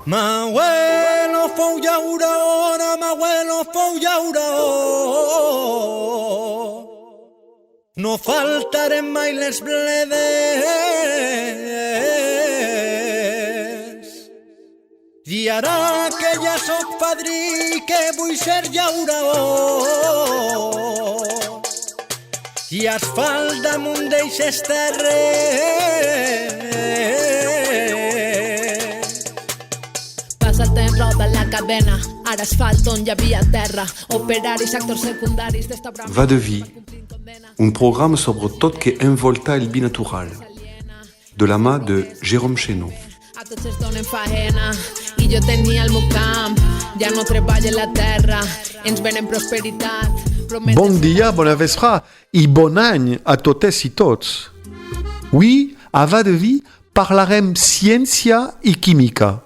Mi abuelo fue un llaurón, mi abuelo fue un llaurón. No faltarem mai les bledes. I ara que ja soc padrí, que vull ser llauró. I asfalt damunt d'eixes terres. Passa el temps, roda la cadena, ara asfalt on hi havia terra, operaris, actors secundaris d'esta brama. Va de vie, un programme sobre tot que envolta el binatural, de la mà de Jérôme Chénaud. A tots es donen faena, i jo tenia el meu camp, ja no treballa la terra, ens venen prosperitat. Bon dia, bona vesprà i bon any a totes i tots. Oui, a Va de vie parlarem ciència i química,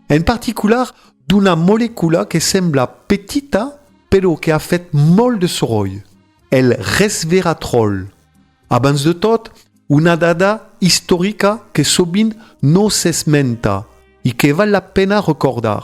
en particular d'una molècula que sembla petita però que ha fet molt de soroll, el resveratrol. Abans de tot, una dada històrica que sovint no s'esmenta i que val la pena recordar.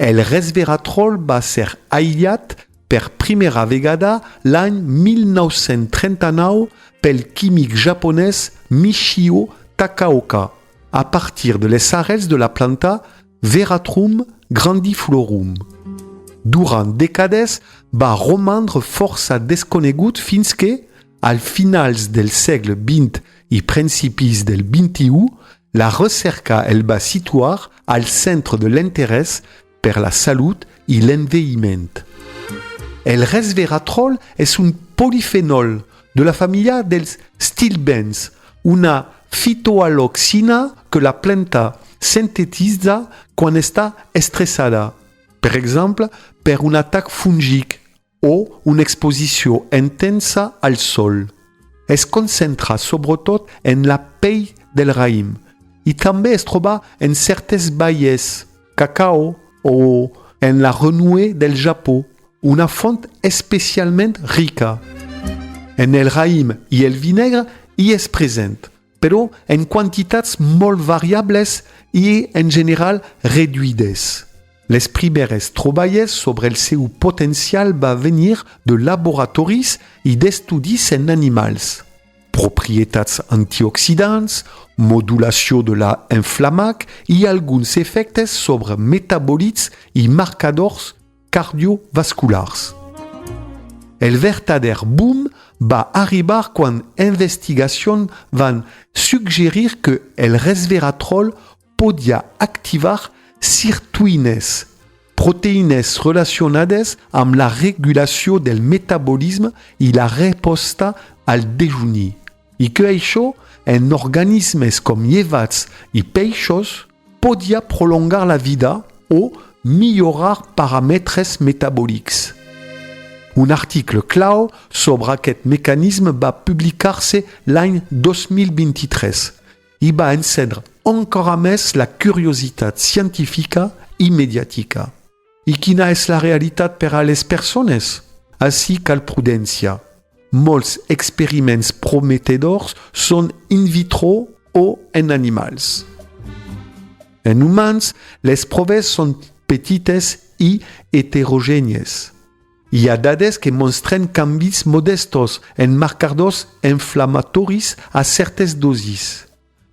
El resveratrol va ser aïllat per primera vegada l'any 1939 pel químic japonès Michio Takaoka, a partir de les arrels de la planta Veratrum grandiflorum. Durant dècades va romandre força desconegut fins que, al finals del segle XX i principis del XXI, la recerca el va situar al centre de l'interès per la salut i l'envelliment. El resveratrol és un polifenol de la família dels stilbens, una fitoaloxina que la planta sintetitza quan està estressada, per exemple, per un atac fúngic o una exposició intensa al sol. Es concentra sobretot en la pell del raïm i també es troba en certes baies, cacao o en la renouée del Japó, una font especialment rica. En el raïm i el vinegre hi és present, però en quantitats molt variables i en general reduïdes. Les primeres troballes sobre el seu potencial va venir de laboratoris i d'estudis en animals. Propietats antioxidants, modulació de la inflamac i alguns efectes sobre metabòlits i marcadors cardiovasculars. El verdader boom va arribar quan investigacions van suggerir que el resveratrol podia activar sirtuïnes, proteïnes relacionades amb la regulació del metabolisme i la resposta al dejuni, i que això, en organismes com llevats i peixos, podia prolongar la vida o millorar paràmetres metabòlics. Un article clau sobre aquest mecanisme va publicar-se l'any 2023 i va encendre encara més la curiositat científica i mediàtica. I quina és la realitat per a les persones? Així cal prudència. Molts experiments prometedors són in vitro o en animals. En humans, les proves són petites i heterogènies. Hi ha dades que mostren canvis modestos en marcadors inflamatoris a certes dosis.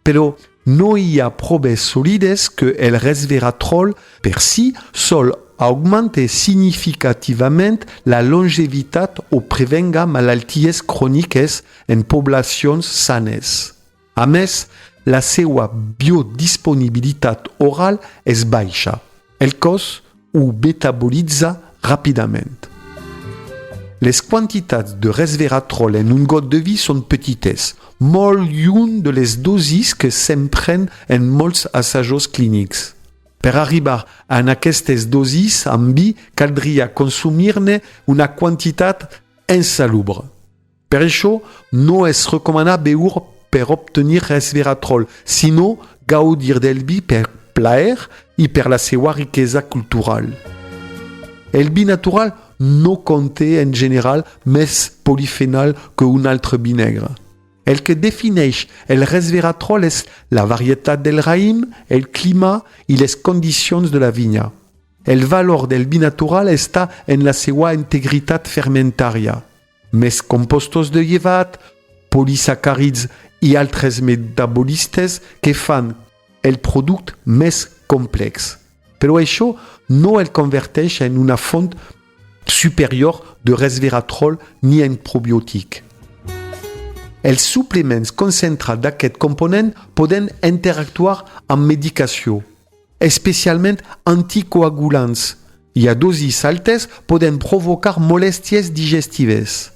Però no hi ha proves sòlides que el resveratrol per si sol augmente significativament la longevitat o prevenga malalties cròniques en poblacions sanes. A més, la seva biodisponibilitat oral és baixa. El cos ho metabolitza ràpidament. Les quantitats de resveratrol en un got de vi són petites, molt lluny de les dosis que s'empren en molts assajos clínics. Per arribar a aquestes dosis amb vi, caldria consumir-ne una quantitat insalubre. Per això, no és recomanat beure per obtenir resveratrol, sinó gaudir del vi per plaer i per la seva riquesa cultural. El vi natural no conté en general més polifenol que un altre vi negre. El que defineix el resveratrol és la varietat del raïm, el clima i les condicions de la vinya. El valor del vi natural està en la seva integritat fermentària. Més compostos de llevat, polisacàrids i altres metabolistes que fan el producte més complex. Però això no el converteix en una font superior de resveratrol ni en probiòtic. Els suplements concentrats d'aquest component poden interactuar amb medicació, especialment anticoagulants, i a dosis altes poden provocar molèsties digestives.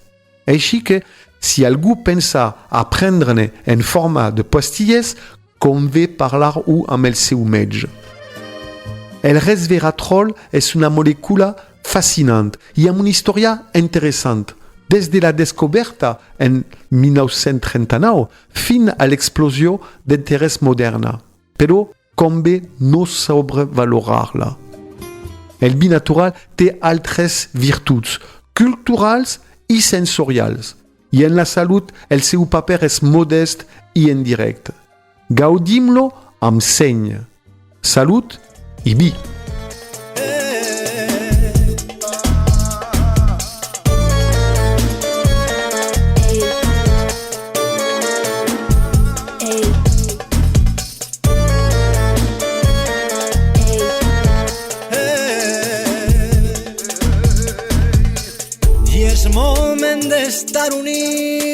Així que, si algú pensa a prendre-ne en forma de pastilles, convé parlar-ho amb el seu metge. El resveratrol és una molècula fascinant i amb una història interessant, des de la descoberta en 1939 fins a l'explosió d'interès moderna. Però convé no sobrevalorar-la. El vi natural té altres virtuts culturals i sensorials, i en la salut el seu paper és modest i indirecte. Gaudim-lo amb seny. Salut i vi. I és moment d'estar units